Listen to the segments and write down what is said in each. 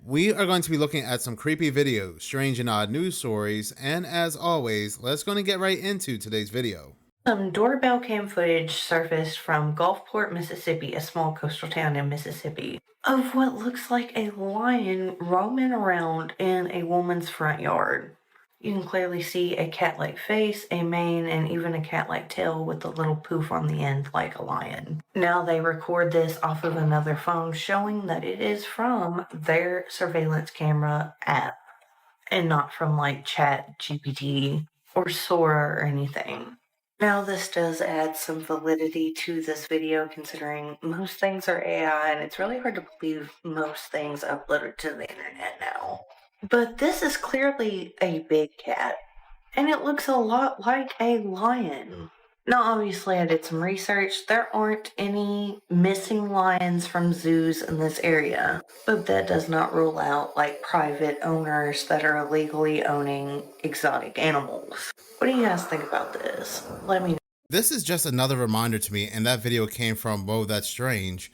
We are going to be looking at some creepy videos, strange and odd news stories, and as always, let's go and get right into today's video. Some doorbell cam footage surfaced from Gulfport, Mississippi, a small coastal town in Mississippi, of what looks like a lion roaming around in a woman's front yard. You can clearly see a cat-like face, a mane, and even a cat-like tail with a little poof on the end like a lion. Now they record this off of another phone, showing that it is from their surveillance camera app and not from like Chat GPT or Sora or anything. Now, this does add some validity to this video, considering most things are AI, and it's really hard to believe most things uploaded to the internet now. But this is clearly a big cat, and it looks a lot like a lion. Now, obviously, I did some research. There aren't any missing lions from zoos in this area, but that does not rule out like private owners that are illegally owning exotic animals. What do you guys think about this? Let me know. This is just another reminder to me, and that video came from Whoa, That's Strange,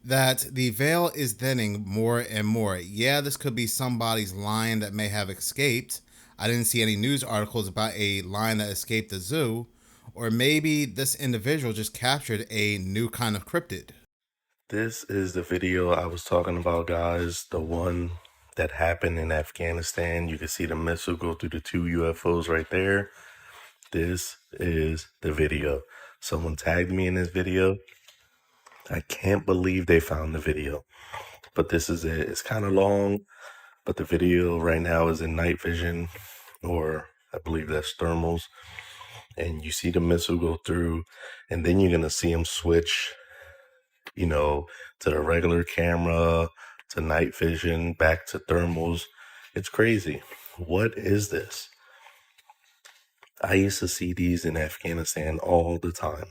that the veil is thinning more and more. Yeah, this could be somebody's lion that may have escaped. I didn't see any news articles about a lion that escaped the zoo. Or maybe this individual just captured a new kind of cryptid. This is the video I was talking about, guys. The one that happened in Afghanistan. You can see the missile go through the two UFOs right there. This is the video. Someone tagged me in this video. I can't believe they found the video. But this is it. It's kind of long, but the video right now is in night vision, or I believe that's thermals. And you see the missile go through, and then you're going to see him switch, to the regular camera, to night vision, back to thermals. It's crazy. What is this? I used to see these in Afghanistan all the time.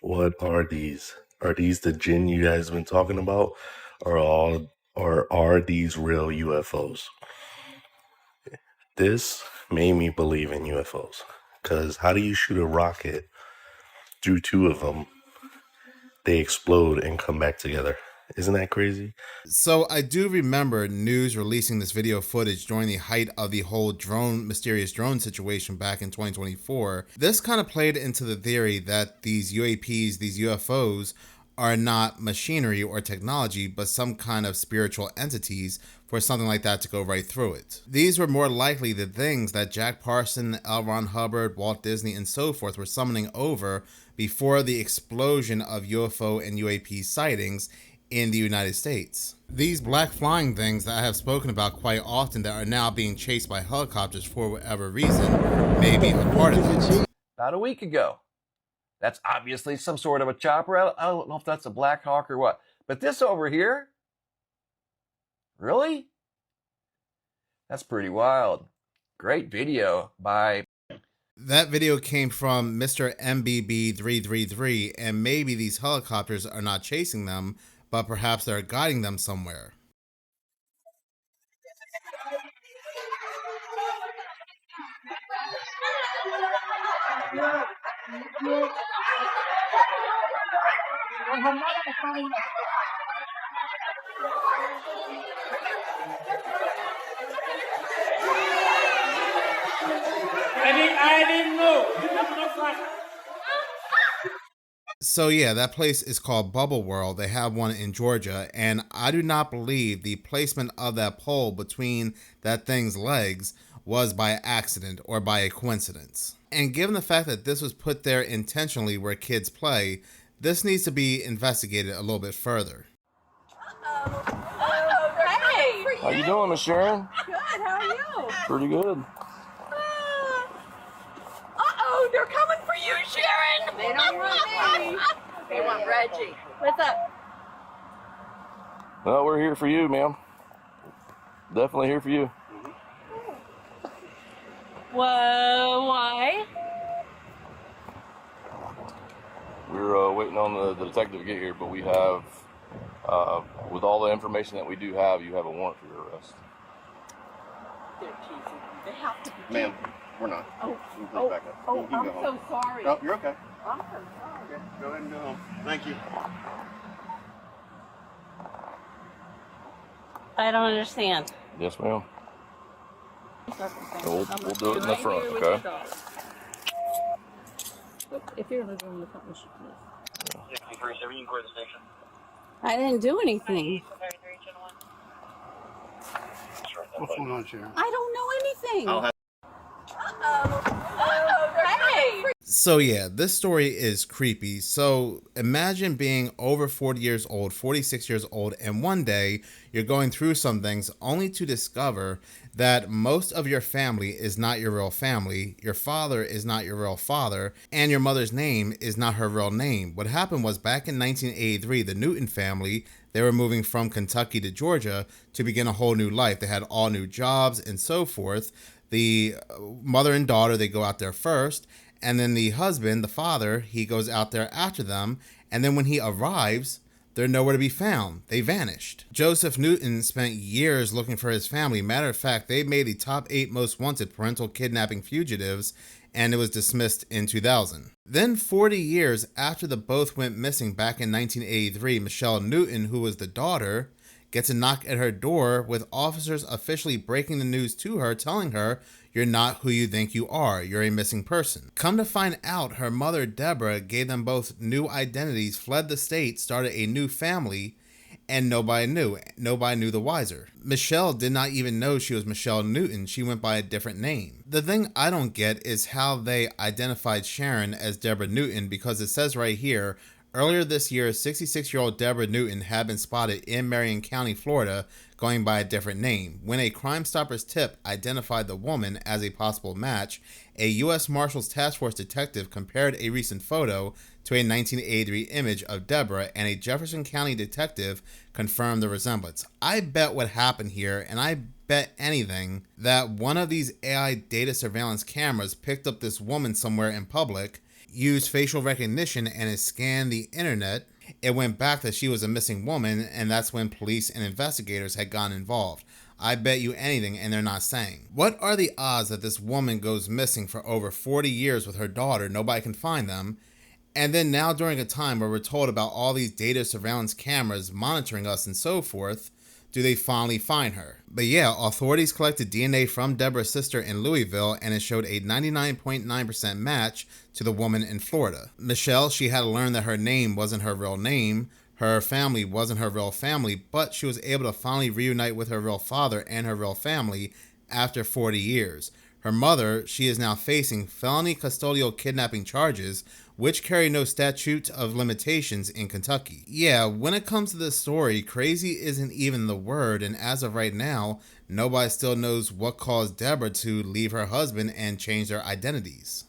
What are these? Are these the jinn you guys have been talking about? Or are these real UFOs? This made me believe in UFOs. Because how do you shoot a rocket through two of them? They explode and come back together. Isn't that crazy? So I do remember news releasing this video footage during the height of the whole mysterious drone situation back in 2024. This kind of played into the theory that these UAPs, these UFOs, are not machinery or technology, but some kind of spiritual entities for something like that to go right through it. These were more likely the things that Jack Parson, L. Ron Hubbard, Walt Disney, and so forth were summoning over before the explosion of UFO and UAP sightings in the United States. These black flying things that I have spoken about quite often that are now being chased by helicopters for whatever reason may be a part of it. About a week ago. That's obviously some sort of a chopper. I don't know if that's a Black Hawk or what. But this over here? Really? That's pretty wild. Great video by... That video came from Mr. MBB333, and maybe these helicopters are not chasing them, but perhaps they're guiding them somewhere. I didn't know. So yeah, that place is called Bubble World. They have one in Georgia, and I do not believe the placement of that pole between that thing's legs was by accident or by a coincidence. And given the fact that this was put there intentionally where kids play, this needs to be investigated a little bit further. Hey! How you doing, Miss Sharon? Good, how are you? Pretty good. Uh-oh, they're coming for you, Sharon! They don't want me. They want Reggie. What's up? Well, we're here for you, ma'am. Definitely here for you. Whoa, why? We're waiting on the detective to get here, but we have, with all the information that we do have, you have a warrant for your arrest. They're teasing. They have to be. Ma'am, we're not. Oh, You can please back up. oh, You can I'm go home. so sorry. No, you're okay. I'm so sorry. Okay, go ahead and go home. Thank you. I don't understand. Yes, ma'am. We'll do it in the front, okay? If you're in the room, the front, we should move. I didn't do anything. What's going on, Sharon? I don't know anything. Hey! So yeah, this story is creepy. So imagine being over 40 years old, 46 years old, and one day you're going through some things only to discover that most of your family is not your real family, your father is not your real father, and your mother's name is not her real name. What happened was back in 1983, the Newton family, they were moving from Kentucky to Georgia to begin a whole new life. They had all new jobs and so forth. The mother and daughter, they go out there first, and then the husband, the father, he goes out there after them, and then when he arrives, they're nowhere to be found. They vanished. Joseph Newton spent years looking for his family. Matter of fact, they made the top 8 most wanted parental kidnapping fugitives, and it was dismissed in 2000. Then 40 years after the both went missing back in 1983, Michelle Newton, who was the daughter, gets a knock at her door with officers officially breaking the news to her, telling her, "You're not who you think you are. You're a missing person." Come to find out, her mother, Deborah, gave them both new identities, fled the state, started a new family, and nobody knew. Nobody knew the wiser. Michelle did not even know she was Michelle Newton. She went by a different name. The thing I don't get is how they identified Sharon as Deborah Newton, because it says right here, earlier this year, 66-year-old Deborah Newton had been spotted in Marion County, Florida, going by a different name. When a Crime Stoppers tip identified the woman as a possible match, a U.S. Marshals Task Force detective compared a recent photo to a 1983 image of Deborah, and a Jefferson County detective confirmed the resemblance. I bet what happened here, and I bet anything, that one of these AI data surveillance cameras picked up this woman somewhere in public, used facial recognition, and it scanned the internet. It went back that she was a missing woman, and that's when police and investigators had gotten involved. I bet you anything, and they're not saying. What are the odds that this woman goes missing for over 40 years with her daughter, nobody can find them, and then now during a time where we're told about all these data surveillance cameras monitoring us and so forth, do they finally find her? But yeah, authorities collected DNA from Deborah's sister in Louisville, and it showed a 99.9% match to the woman in Florida. Michelle, she had to learn that her name wasn't her real name, her family wasn't her real family, but she was able to finally reunite with her real father and her real family after 40 years. Her mother, she is now facing felony custodial kidnapping charges, which carry no statute of limitations in Kentucky. Yeah, when it comes to this story, crazy isn't even the word, and as of right now, nobody still knows what caused Deborah to leave her husband and change their identities.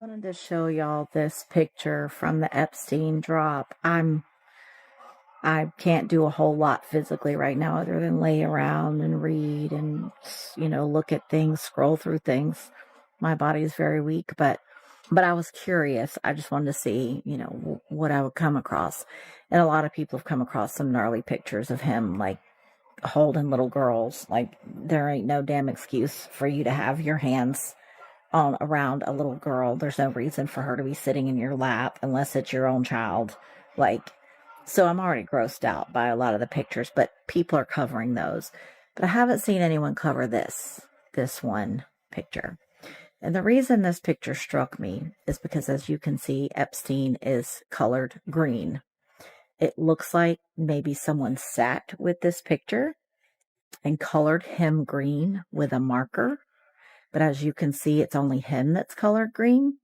I wanted to show y'all this picture from the Epstein drop. I can't do a whole lot physically right now other than lay around and read and, look at things, scroll through things. My body is very weak, but I was curious. I just wanted to see, what I would come across. And a lot of people have come across some gnarly pictures of him, like, holding little girls. Like, there ain't no damn excuse for you to have your hands on around a little girl. There's no reason for her to be sitting in your lap unless it's your own child. So I'm already grossed out by a lot of the pictures, but people are covering those. But I haven't seen anyone cover this one picture. And the reason this picture struck me is because, as you can see, Epstein is colored green. It looks like maybe someone sat with this picture and colored him green with a marker. But as you can see, it's only him that's colored green.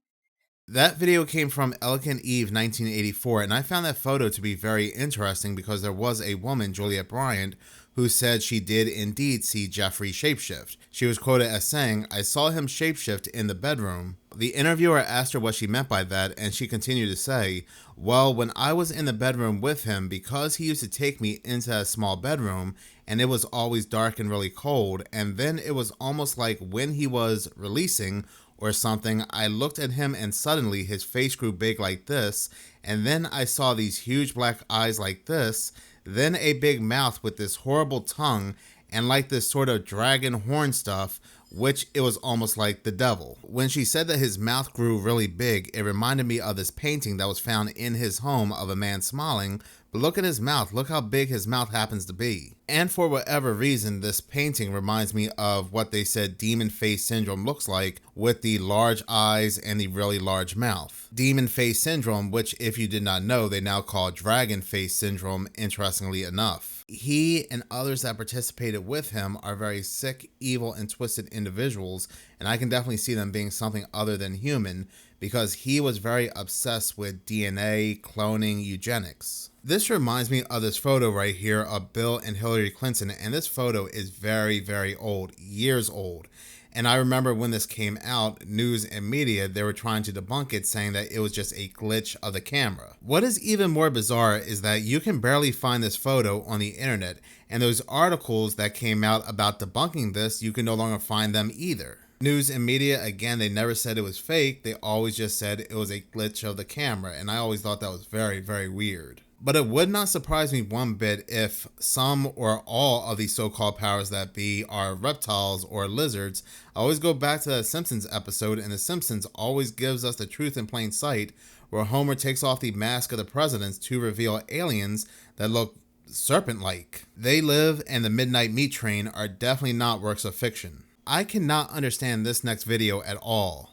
That video came from Elegant Eve 1984, and I found that photo to be very interesting because there was a woman, Juliet Bryant, who said she did indeed see Jeffrey shapeshift. She was quoted as saying, "I saw him shapeshift in the bedroom." The interviewer asked her what she meant by that, and she continued to say, "Well, when I was in the bedroom with him, because he used to take me into a small bedroom, and it was always dark and really cold, and then it was almost like when he was releasing or something, I looked at him and suddenly his face grew big like this, and then I saw these huge black eyes like this, then a big mouth with this horrible tongue, and like this sort of dragon horn stuff, which it was almost like the devil." When she said that his mouth grew really big, it reminded me of this painting that was found in his home of a man smiling, But look at his mouth. Look how big his mouth happens to be. And for whatever reason, this painting reminds me of what they said demon face syndrome looks like, with the large eyes and the really large mouth. Demon face syndrome, which if you did not know, they now call dragon face syndrome, interestingly enough. He and others that participated with him are very sick, evil, and twisted individuals, and I can definitely see them being something other than human, because he was very obsessed with DNA, cloning, eugenics. This reminds me of this photo right here of Bill and Hillary Clinton, and this photo is very, very old, years old. And I remember when this came out, news and media, they were trying to debunk it, saying that it was just a glitch of the camera. What is even more bizarre is that you can barely find this photo on the internet, and those articles that came out about debunking this, you can no longer find them either. News and media, again, they never said it was fake. They always just said it was a glitch of the camera, and I always thought that was very, very weird. But it would not surprise me one bit if some or all of these so-called powers that be are reptiles or lizards. I always go back to that Simpsons episode, and The Simpsons always gives us the truth in plain sight, where Homer takes off the mask of the presidents to reveal aliens that look serpent-like. They Live and the Midnight Meat Train are definitely not works of fiction. I cannot understand this next video at all.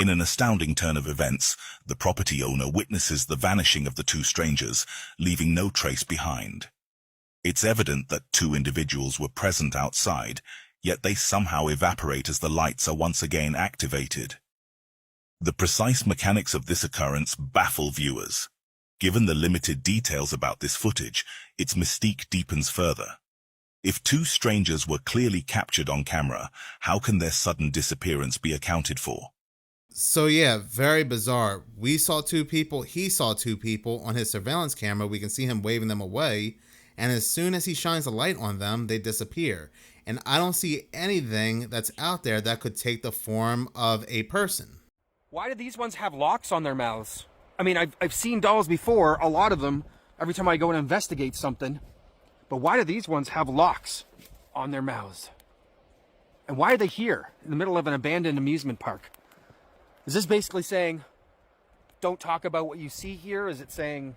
In an astounding turn of events, the property owner witnesses the vanishing of the two strangers, leaving no trace behind. It's evident that two individuals were present outside, yet they somehow evaporate as the lights are once again activated. The precise mechanics of this occurrence baffle viewers. Given the limited details about this footage, its mystique deepens further. If two strangers were clearly captured on camera, how can their sudden disappearance be accounted for? So yeah, very bizarre. We saw two people, he saw two people on his surveillance camera. We can see him waving them away, and as soon as he shines a light on them, they disappear. And I don't see anything that's out there that could take the form of a person. Why do these ones have locks on their mouths? I mean, I've seen dolls before, a lot of them, every time I go and investigate something. But why do these ones have locks on their mouths? And why are they here in the middle of an abandoned amusement park? Is this basically saying, don't talk about what you see here? Is it saying,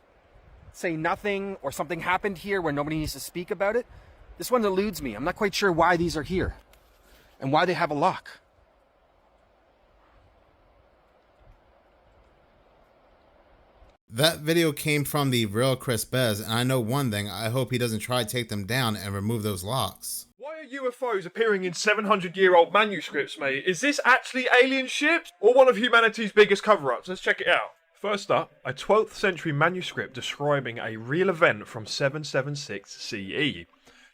say nothing, or something happened here where nobody needs to speak about it? This one eludes me. I'm not quite sure why these are here and why they have a lock. That video came from the real Chris Bez, and I know one thing, I hope he doesn't try to take them down and remove those locks. Why are UFOs appearing in 700-year-old manuscripts, mate? Is this actually alien ships or one of humanity's biggest cover-ups? Let's check it out. First up, a 12th century manuscript describing a real event from 776 CE.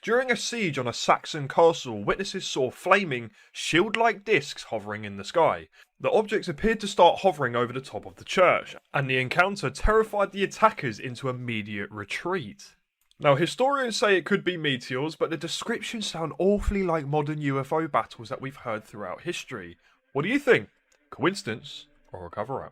During a siege on a Saxon castle, witnesses saw flaming, shield-like discs hovering in the sky. The objects appeared to start hovering over the top of the church, and the encounter terrified the attackers into immediate retreat. Now, historians say it could be meteors, but the descriptions sound awfully like modern UFO battles that we've heard throughout history. What do you think? Coincidence or a cover-up?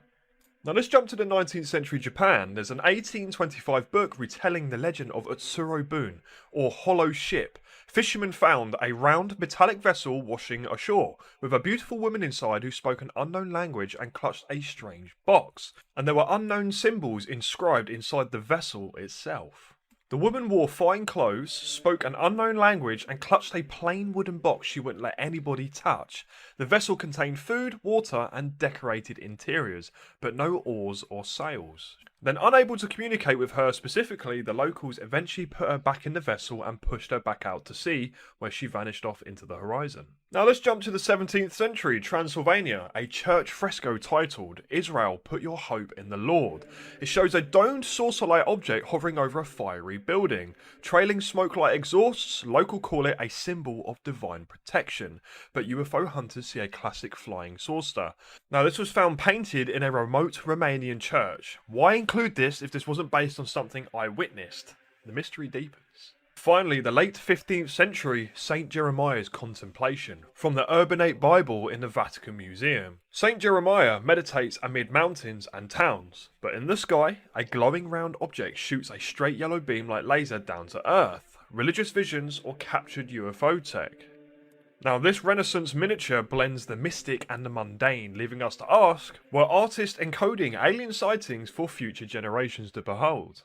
Now let's jump to the 19th century Japan. There's an 1825 book retelling the legend of Utsuro-bun, or Hollow Ship. Fishermen found a round metallic vessel washing ashore, with a beautiful woman inside who spoke an unknown language and clutched a strange box. And there were unknown symbols inscribed inside the vessel itself. The woman wore fine clothes, spoke an unknown language, and clutched a plain wooden box she wouldn't let anybody touch. The vessel contained food, water, and decorated interiors, but no oars or sails. Then, unable to communicate with her specifically, the locals eventually put her back in the vessel and pushed her back out to sea, where she vanished off into the horizon. Now let's jump to the 17th century, Transylvania, a church fresco titled, "Israel, Put Your Hope in the Lord." It shows a domed saucer-like object hovering over a fiery building. Trailing smoke like exhausts, local call it a symbol of divine protection, but UFO hunters see a classic flying saucer. Now this was found painted in a remote Romanian church. Why include this if this wasn't based on something I witnessed? The mystery deepens. Finally, the late 15th century, St. Jeremiah's Contemplation, from the Urbanate Bible in the Vatican Museum. St. Jeremiah meditates amid mountains and towns, but in the sky, a glowing round object shoots a straight yellow beam like laser down to Earth. Religious visions or captured UFO tech. Now this Renaissance miniature blends the mystic and the mundane, leaving us to ask, were artists encoding alien sightings for future generations to behold?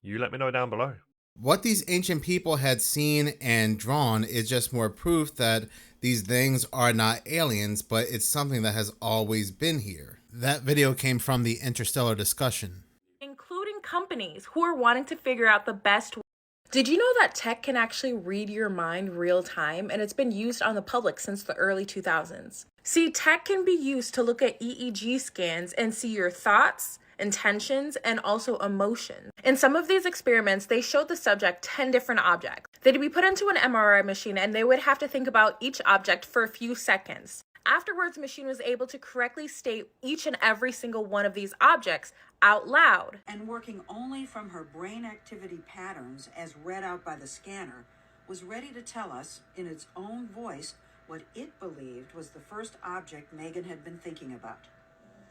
You let me know down below. What these ancient people had seen and drawn is just more proof that these things are not aliens, but it's something that has always been here. That video came from the Interstellar discussion. Including companies who are wanting to figure out the best way. Did you know that tech can actually read your mind real time, and it's been used on the public since the early 2000s? See, tech can be used to look at EEG scans and see your thoughts, intentions, and also emotions. In some of these experiments, they showed the subject 10 different objects. They'd be put into an MRI machine and they would have to think about each object for a few seconds. Afterwards, the machine was able to correctly state each and every single one of these objects out loud. And working only from her brain activity patterns as read out by the scanner, was ready to tell us in its own voice what it believed was the first object Megan had been thinking about.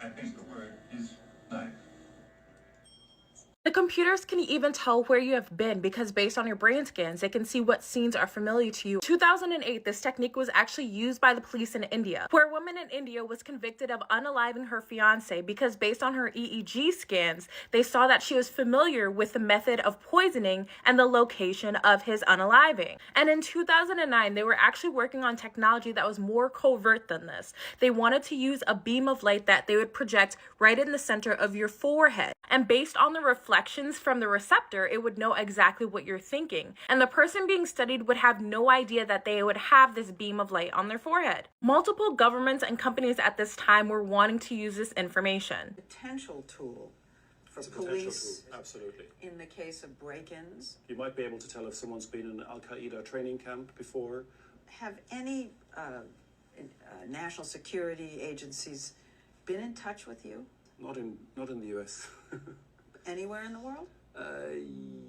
I think the word is knife. The computers can even tell where you have been because based on your brain scans, they can see what scenes are familiar to you. In 2008, this technique was actually used by the police in India, where a woman in India was convicted of unaliving her fiance because based on her EEG scans, they saw that she was familiar with the method of poisoning and the location of his unaliving. And in 2009, they were actually working on technology that was more covert than this. They wanted to use a beam of light that they would project right in the center of your forehead. And based on the reflections from the receptor, it would know exactly what you're thinking. And the person being studied would have no idea that they would have this beam of light on their forehead. Multiple governments and companies at this time were wanting to use this information. Potential tool for It's a potential police tool, absolutely. in the case of break-ins. You might be able to tell if someone's been in an Al-Qaeda training camp before. Have any national security agencies been in touch with you? Not in the US. Anywhere in the world?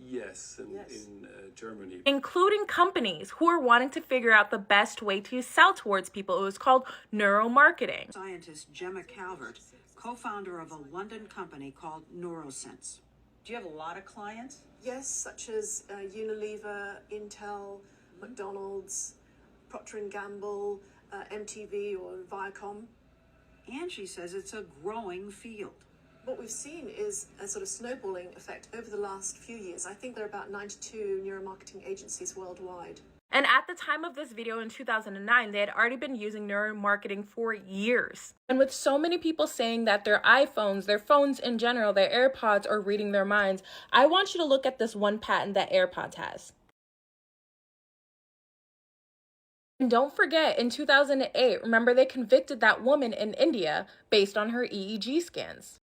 Yes, in Germany. Including companies who are wanting to figure out the best way to sell towards people. It was called neuromarketing. Scientist Gemma Calvert, co-founder of a London company called Neurosense. Do you have a lot of clients? Yes, such as Unilever, Intel, McDonald's, Procter & Gamble, MTV or Viacom. And she says it's a growing field. What we've seen is a sort of snowballing effect over the last few years. I think there are about 92 neuromarketing agencies worldwide. And at the time of this video in 2009, they had already been using neuromarketing for years. And with so many people saying that their iPhones, their phones in general, their AirPods are reading their minds, I want you to look at this one patent that AirPods has. And don't forget, in 2008, remember they convicted that woman in India based on her EEG scans.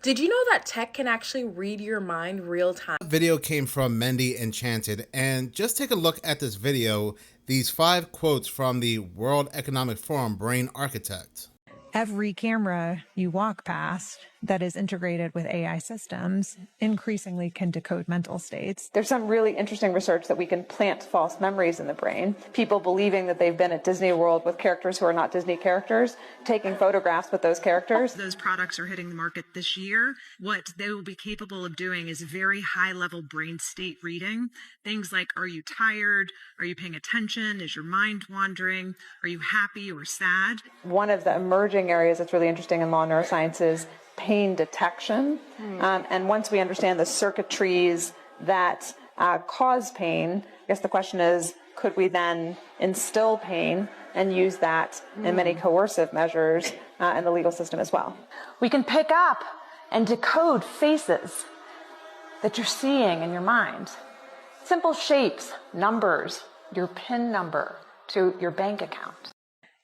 Did you know that tech can actually read your mind real time? That video came from Mendy Enchanted, and just take a look at this video, these 5 quotes from the World Economic Forum Brain Architect. Every camera you walk past that is integrated with AI systems increasingly can decode mental states. There's some really interesting research that we can plant false memories in the brain. People believing that they've been at Disney World with characters who are not Disney characters, taking photographs with those characters. Those products are hitting the market this year. What they will be capable of doing is very high-level brain state reading. Things like, are you tired? Are you paying attention? Is your mind wandering? Are you happy or sad? One of the emerging areas that's really interesting in law neuroscience is pain detection. And once we understand the circuitries that cause pain, I guess the question is, could we then instill pain and use that in many coercive measures in the legal system as well? We can pick up and decode faces that you're seeing in your mind. Simple shapes, numbers, your PIN number to your bank account.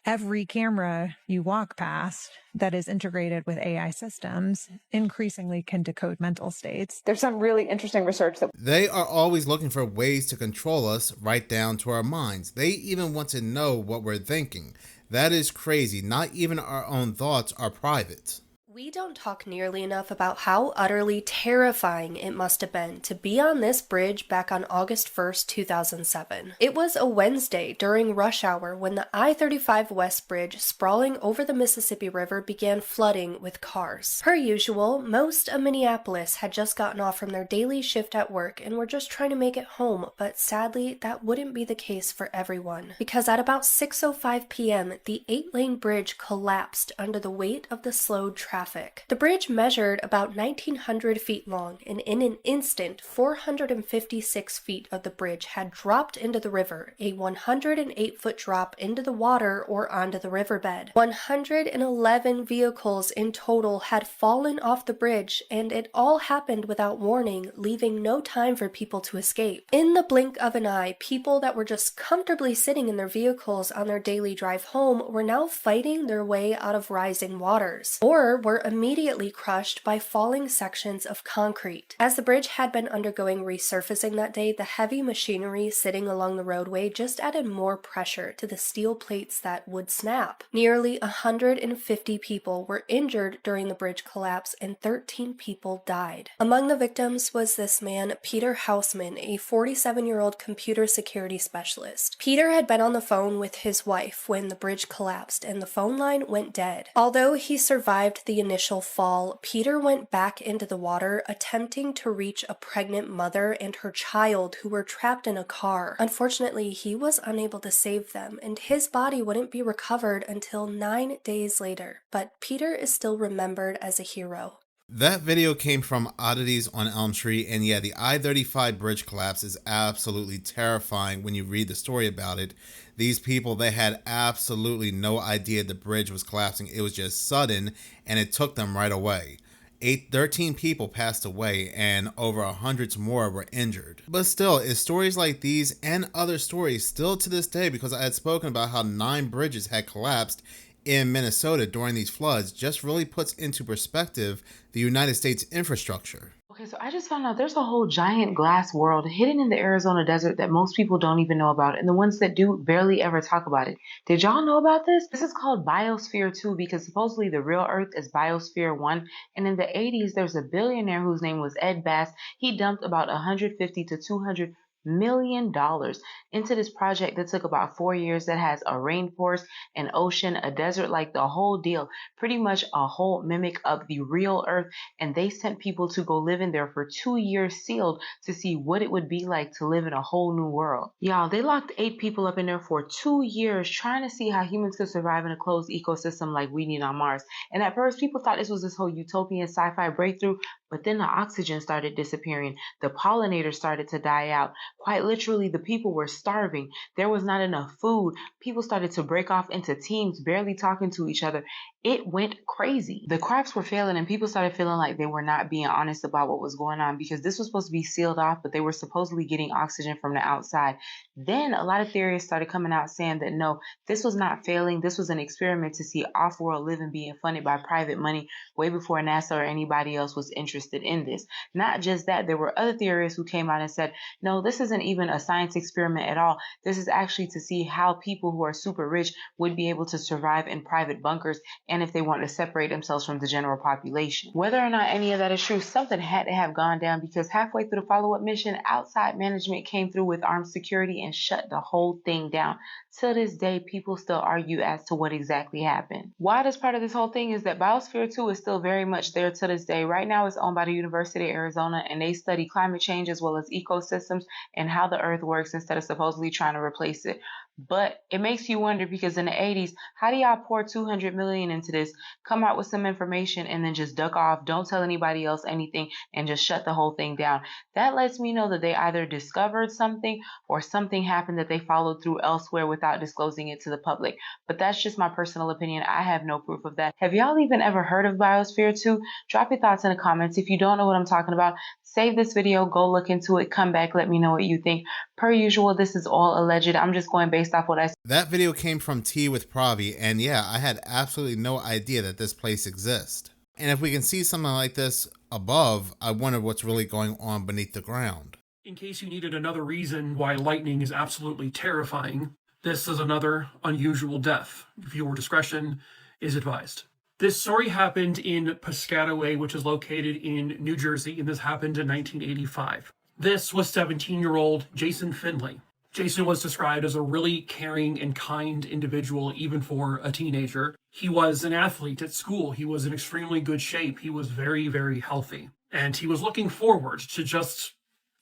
Every camera you walk past that is integrated with AI systems increasingly can decode mental states. There's some really interesting research that They are always looking for ways to control us right down to our minds. They even want to know what we're thinking. That is crazy. Not even our own thoughts are private. We don't talk nearly enough about how utterly terrifying it must have been to be on this bridge back on August 1st, 2007. It was a Wednesday during rush hour when the I-35 West Bridge sprawling over the Mississippi River began flooding with cars. Per usual, most of Minneapolis had just gotten off from their daily shift at work and were just trying to make it home, but sadly, that wouldn't be the case for everyone. Because at about 6:05 p.m., the 8-lane bridge collapsed under the weight of the slowed traffic. The bridge measured about 1,900 feet long, and in an instant, 456 feet of the bridge had dropped into the river, a 108-foot drop into the water or onto the riverbed. 111 vehicles in total had fallen off the bridge, and it all happened without warning, leaving no time for people to escape. In the blink of an eye, people that were just comfortably sitting in their vehicles on their daily drive home were now fighting their way out of rising waters, or were immediately crushed by falling sections of concrete. As the bridge had been undergoing resurfacing that day, the heavy machinery sitting along the roadway just added more pressure to the steel plates that would snap. Nearly 150 people were injured during the bridge collapse and 13 people died. Among the victims was this man, Peter Hausman, a 47-year-old computer security specialist. Peter had been on the phone with his wife when the bridge collapsed and the phone line went dead. Although he survived the initial fall, Peter went back into the water attempting to reach a pregnant mother and her child who were trapped in a car. Unfortunately, he was unable to save them, and his body wouldn't be recovered until 9 days later. But Peter is still remembered as a hero. That video came from Oddities on Elm Street, and yeah, the I-35 bridge collapse is absolutely terrifying when you read the story about it. These people, they had absolutely no idea the bridge was collapsing. It was just sudden, and it took them right away. 13 people passed away, and over 100 more were injured. But still, it's stories like these and other stories still to this day, because I had spoken about how 9 bridges had collapsed in Minnesota during these floods, just really puts into perspective the United States infrastructure. Okay, so I just found out there's a whole giant glass world hidden in the Arizona desert that most people don't even know about, and the ones that do barely ever talk about it. Did y'all know about this? This is called Biosphere 2 because supposedly the real Earth is Biosphere 1, and in the 80s there's a billionaire whose name was Ed Bass. He dumped about 150 to 200 million dollars into this project that took about 4 years, that has a rainforest, an ocean, a desert, like the whole deal, pretty much a whole mimic of the real Earth. And they sent people to go live in there for 2 years sealed to see what it would be like to live in a whole new world. Y'all, they locked 8 people up in there for 2 years trying to see how humans could survive in a closed ecosystem like we need on Mars. And at first people thought this was this whole utopian sci-fi breakthrough, but then the oxygen started disappearing, the pollinators started to die out. Quite literally, the people were starving. There was not enough food. People started to break off into teams, barely talking to each other. It went crazy. The crops were failing, and people started feeling like they were not being honest about what was going on, because this was supposed to be sealed off, but they were supposedly getting oxygen from the outside. Then a lot of theorists started coming out saying that no, this was not failing. This was an experiment to see off-world living being funded by private money way before NASA or anybody else was interested in this. Not just that, there were other theorists who came out and said, no, this isn't even a science experiment at all. This is actually to see how people who are super rich would be able to survive in private bunkers, and if they want to separate themselves from the general population. Whether or not any of that is true, something had to have gone down, because halfway through the follow-up mission, outside management came through with armed security and shut the whole thing down. To this day, people still argue as to what exactly happened. Why this part of this whole thing is that Biosphere 2 is still very much there to this day. Right now, it's owned by the University of Arizona, and they study climate change as well as ecosystems and how the Earth works instead of supposedly trying to replace it. But it makes you wonder, because in the 80s, how do y'all pour 200 million into this, come out with some information, and then just duck off, don't tell anybody else anything, and just shut the whole thing down? That lets me know that they either discovered something or something happened that they followed through elsewhere without disclosing it to the public. But that's just my personal opinion. I have no proof of that. Have y'all even ever heard of Biosphere 2? Drop your thoughts in the comments. If you don't know what I'm talking about, save this video, go look into it, come back, let me know what you think. Per usual, this is all alleged. I'm just going based off what I... That video came from Tea with Pravi, and yeah, I had absolutely no idea that this place exists. And if we can see something like this above, I wonder what's really going on beneath the ground. In case you needed another reason why lightning is absolutely terrifying, this is another unusual death. Viewer discretion is advised. This story happened in Piscataway, which is located in New Jersey, and this happened in 1985. This was 17-year-old Jason Finley. Jason was described as a really caring and kind individual, even for a teenager. He was an athlete at school. He was in extremely good shape. He was very, very healthy. And he was looking forward to just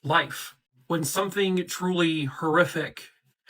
life when something truly horrific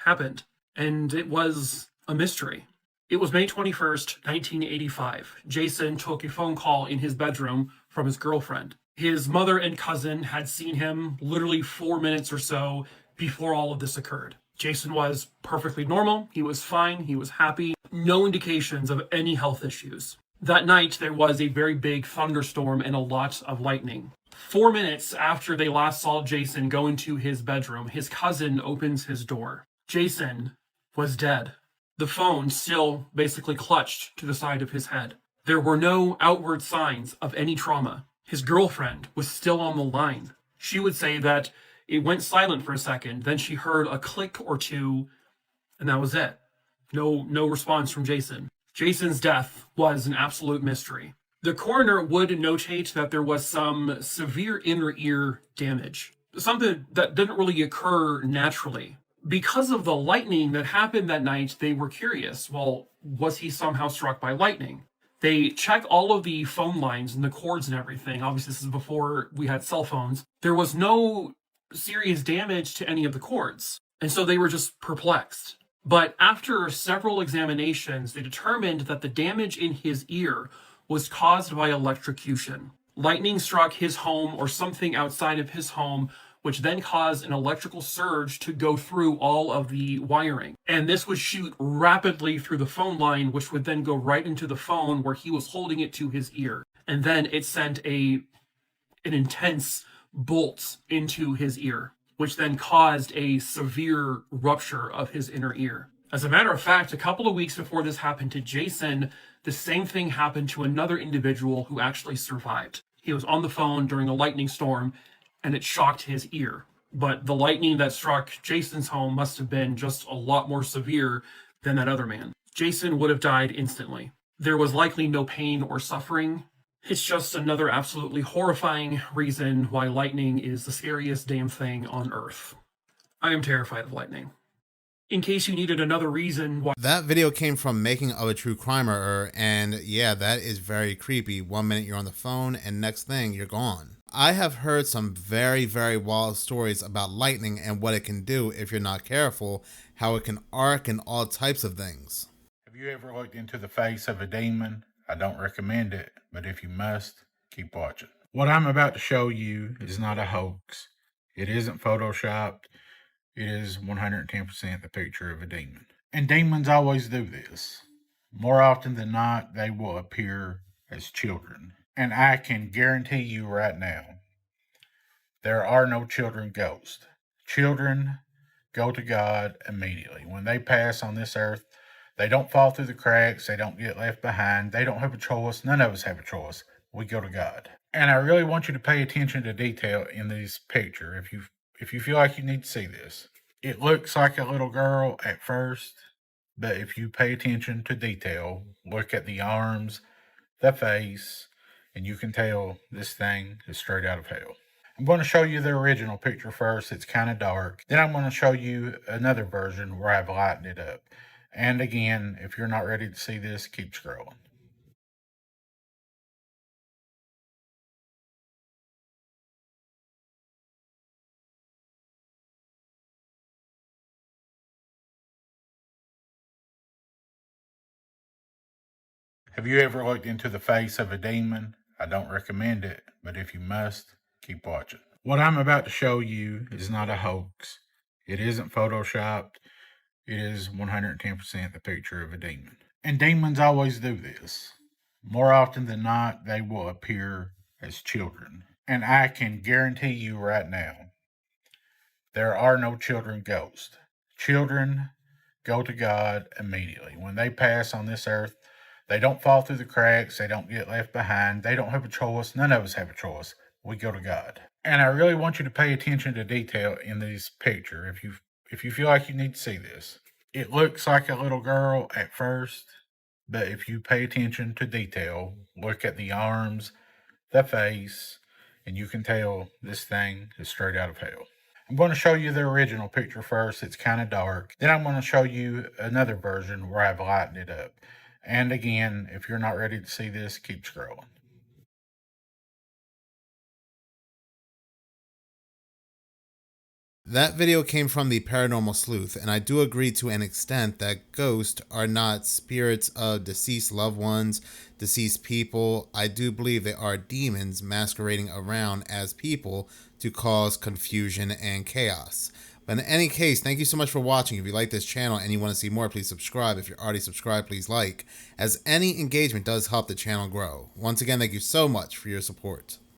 happened. And it was a mystery. It was May 21st, 1985. Jason took a phone call in his bedroom from his girlfriend. His mother and cousin had seen him literally 4 minutes or so before all of this occurred. Jason was perfectly normal. He was fine. He was happy. No indications of any health issues. That night, there was a very big thunderstorm and a lot of lightning. 4 minutes after they last saw Jason go into his bedroom, his cousin opens his door. Jason was dead. The phone still basically clutched to the side of his head. There were no outward signs of any trauma. His girlfriend was still on the line. She would say that it went silent for a second, then she heard a click or two, and that was it. No response from Jason. Jason's death was an absolute mystery. The coroner would notate that there was some severe inner ear damage, something that didn't really occur naturally. Because of the lightning that happened that night, they were curious. Well, was he somehow struck by lightning? They checked all of the phone lines and the cords and everything. Obviously, this is before we had cell phones. There was no serious damage to any of the cords. And so they were just perplexed. But after several examinations, they determined that the damage in his ear was caused by electrocution. Lightning struck his home or something outside of his home, which then caused an electrical surge to go through all of the wiring. And this would shoot rapidly through the phone line, which would then go right into the phone where he was holding it to his ear. And then it sent an intense bolt into his ear, which then caused a severe rupture of his inner ear. As a matter of fact, a couple of weeks before this happened to Jason, the same thing happened to another individual who actually survived. He was on the phone during a lightning storm, and it shocked his ear. But the lightning that struck Jason's home must have been just a lot more severe than that other man. Jason would have died instantly. There was likely no pain or suffering. It's just another absolutely horrifying reason why lightning is the scariest damn thing on Earth. I am terrified of lightning. In case you needed another reason why... That video came from Making of a True Crimer, and yeah, that is very creepy. 1 minute you're on the phone, and next thing, you're gone. I have heard some very, very wild stories about lightning and what it can do if you're not careful, how it can arc and all types of things. Have you ever looked into the face of a demon? I don't recommend it, but if you must, keep watching. What I'm about to show you is not a hoax. It isn't photoshopped. It is 110% the picture of a demon. And demons always do this. More often than not, they will appear as children. And I can guarantee you right now, there are no children ghosts. Children go to God immediately. When they pass on this earth, they don't fall through the cracks. They don't get left behind. They don't have a choice. None of us have a choice. We go to God. And I really want you to pay attention to detail in this picture. If you feel like you need to see this. It looks like a little girl at first, but if you pay attention to detail, look at the arms, the face, and you can tell this thing is straight out of hell. I'm going to show you the original picture first. It's kind of dark. Then I'm going to show you another version where I've lightened it up. And again, if you're not ready to see this, keep scrolling. Have you ever looked into the face of a demon? I don't recommend it, but if you must, keep watching. What I'm about to show you is not a hoax. It isn't photoshopped. It is 110% the picture of a demon. And demons always do this. More often than not, they will appear as children. And I can guarantee you right now, there are no children ghosts. Children go to God immediately. When they pass on this earth, they don't fall through the cracks. They don't get left behind. They don't have a choice. None of us have a choice. We go to God. And I really want you to pay attention to detail in this picture if you feel like you need to see this. It looks like a little girl at first, but if you pay attention to detail, look at the arms, the face, and you can tell this thing is straight out of hell. I'm going to show you the original picture first. It's kind of dark. Then I'm going to show you another version where I've lightened it up. And again, if you're not ready to see this, keep scrolling. That video came from the Paranormal Sleuth, and I do agree to an extent that ghosts are not spirits of deceased loved ones, deceased people. I do believe they are demons masquerading around as people to cause confusion and chaos. But in any case, thank you so much for watching. If you like this channel and you want to see more, please subscribe. If you're already subscribed, please like, as any engagement does help the channel grow. Once again, thank you so much for your support.